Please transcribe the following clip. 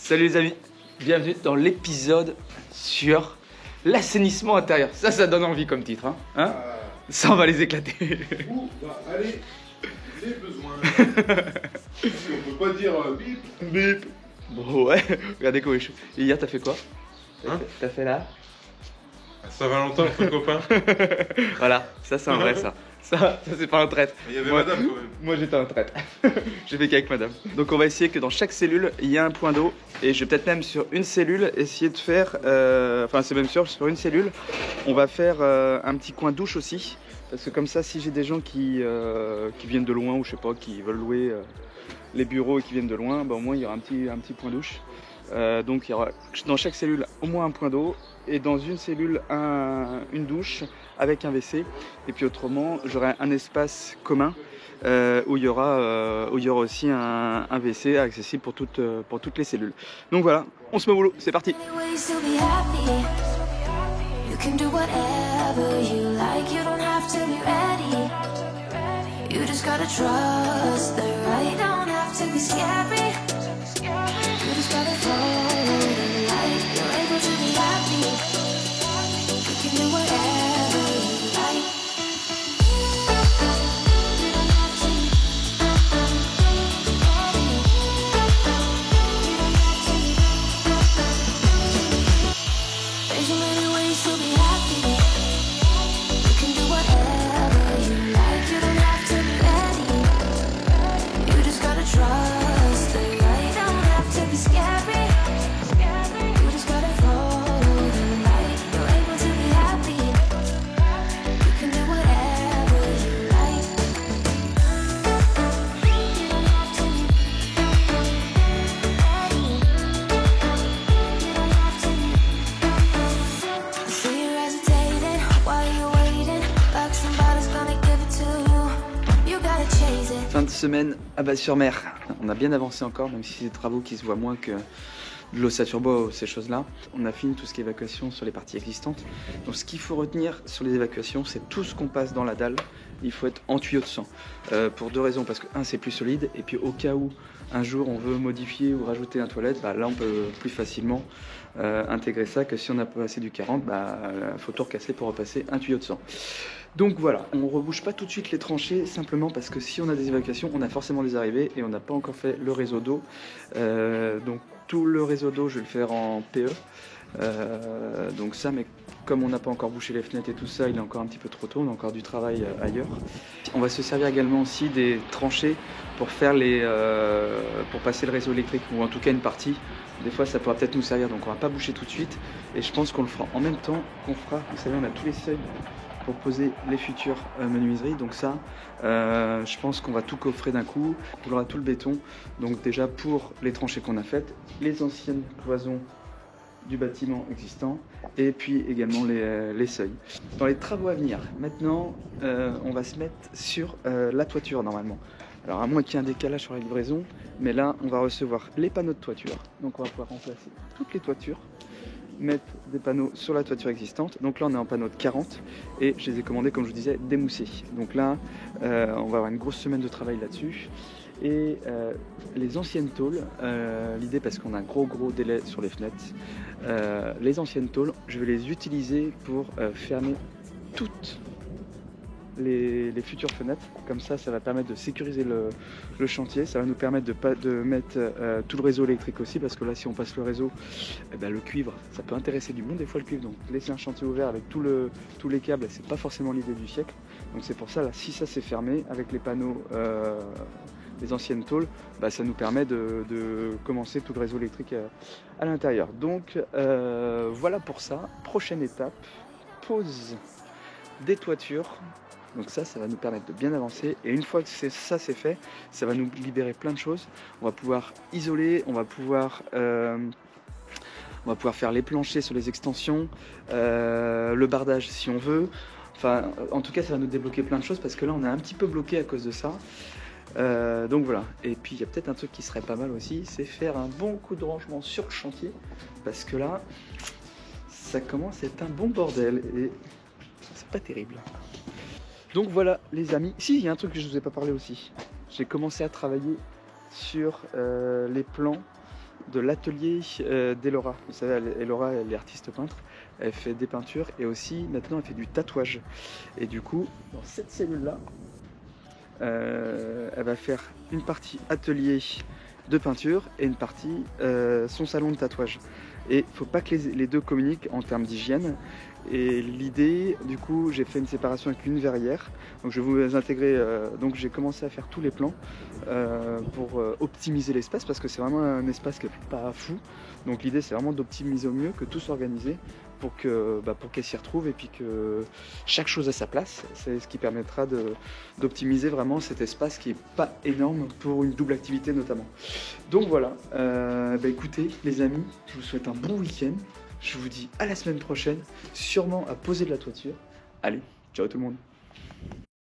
Salut les amis, bienvenue dans l'épisode sur l'assainissement intérieur. Ça donne envie comme titre, hein, Ça, on va les éclater. Allez, les besoins. On peut pas dire bip. Bip. Bon ouais, regardez comment il est chaud. Et hier t'as fait quoi? T'as fait là? Saint-Valentin entre copains. Voilà, ça c'est un vrai ça. Ça c'est pas un traître. Il y avait madame quand même. Moi j'étais un traître. J'ai fait qu'avec madame. Donc on va essayer que dans chaque cellule il y a un point d'eau. Et je vais peut-être même sur une cellule essayer de faire, enfin c'est même sûr, sur une cellule, on va faire un petit coin douche aussi. Parce que comme ça, si j'ai des gens qui viennent de loin ou je sais pas, qui veulent louer les bureaux et qui viennent de loin, bah, au moins il y aura un petit point douche. Donc il y aura dans chaque cellule au moins un point d'eau et dans une cellule une douche avec un WC. Et puis autrement, j'aurai un espace commun où il y aura aussi un WC accessible pour toutes les cellules. Donc voilà, on se met au boulot, c'est parti. Fin de semaine à Bas-sur-Mer. On a bien avancé encore, même si c'est des travaux qui se voient moins que de l'ossature bois ou ces choses-là. On a fini tout ce qui est évacuation sur les parties existantes. Donc ce qu'il faut retenir sur les évacuations, c'est tout ce qu'on passe dans la dalle, il faut être en tuyau de sang. Pour deux raisons, parce que un, c'est plus solide, et puis au cas où un jour on veut modifier ou rajouter un toilette, bah, là on peut plus facilement intégrer ça que si on a passé du 40, il faut tout recasser pour repasser un tuyau de sang. Donc voilà, on ne rebouche pas tout de suite les tranchées, simplement parce que si on a des évacuations, on a forcément des arrivées et on n'a pas encore fait le réseau d'eau. Donc tout le réseau d'eau, je vais le faire en PE. Donc ça, mais comme on n'a pas encore bouché les fenêtres et tout ça, il est encore un petit peu trop tôt, on a encore du travail ailleurs. On va se servir également aussi des tranchées pour faire pour passer le réseau électrique, ou en tout cas une partie. Des fois ça pourra peut-être nous servir, donc on va pas boucher tout de suite. Et je pense qu'on le fera en même temps qu'on fera, vous savez, on a tous les seuils pour poser les futures menuiseries. Donc ça, je pense qu'on va tout coffrer d'un coup. On aura tout le béton. Donc déjà pour les tranchées qu'on a faites, les anciennes cloisons du bâtiment existant et puis également les seuils. Dans les travaux à venir, maintenant on va se mettre sur la toiture normalement. Alors à moins qu'il y ait un décalage sur la livraison, mais là on va recevoir les panneaux de toiture. Donc on va pouvoir remplacer toutes les toitures, mettre des panneaux sur la toiture existante. Donc là on est en panneau de 40 et je les ai commandés, comme je vous disais, démoussés. Donc là on va avoir une grosse semaine de travail là-dessus. Et les anciennes tôles, l'idée, parce qu'on a un gros délai sur les fenêtres, les anciennes tôles, je vais les utiliser pour fermer toutes les futures fenêtres. Comme ça va permettre de sécuriser le chantier. Ça va nous permettre de mettre tout le réseau électrique aussi, parce que là si on passe le réseau, le cuivre, ça peut intéresser du monde des fois le cuivre. Donc laisser un chantier ouvert avec tous les câbles, c'est pas forcément l'idée du siècle. Donc c'est pour ça, là, si ça c'est fermé avec les panneaux les anciennes tôles, ça nous permet de commencer tout le réseau électrique à l'intérieur. Donc voilà pour ça. Prochaine étape, pose des toitures. Donc ça va nous permettre de bien avancer. Et une fois que ça c'est fait, ça va nous libérer plein de choses. On va pouvoir isoler, on va pouvoir faire les planchers sur les extensions, le bardage si on veut. Enfin, en tout cas, ça va nous débloquer plein de choses, parce que là, on est un petit peu bloqué à cause de ça. Donc voilà. Et puis, il y a peut-être un truc qui serait pas mal aussi, c'est faire un bon coup de rangement sur le chantier, parce que là, ça commence à être un bon bordel et c'est pas terrible. Donc voilà les amis. Si, il y a un truc que je ne vous ai pas parlé aussi. J'ai commencé à travailler sur les plans de l'atelier d'Elora. Vous savez, Elora, elle est artiste peintre, elle fait des peintures et aussi maintenant elle fait du tatouage. Et du coup, dans cette cellule-là, elle va faire une partie atelier de peinture et une partie son salon de tatouage. Et il ne faut pas que les deux communiquent en termes d'hygiène. Et l'idée, du coup, j'ai fait une séparation avec une verrière. Donc je vais vous intégrer, donc j'ai commencé à faire tous les plans pour optimiser l'espace parce que c'est vraiment un espace qui n'est pas fou. Donc l'idée c'est vraiment d'optimiser au mieux, que tout s'organiser pour qu'elle s'y retrouve et puis que chaque chose à sa place. C'est ce qui permettra d'optimiser vraiment cet espace qui n'est pas énorme pour une double activité notamment. Donc voilà, écoutez les amis, je vous souhaite un bon week-end. Je vous dis à la semaine prochaine, sûrement à poser de la toiture. Allez, ciao tout le monde.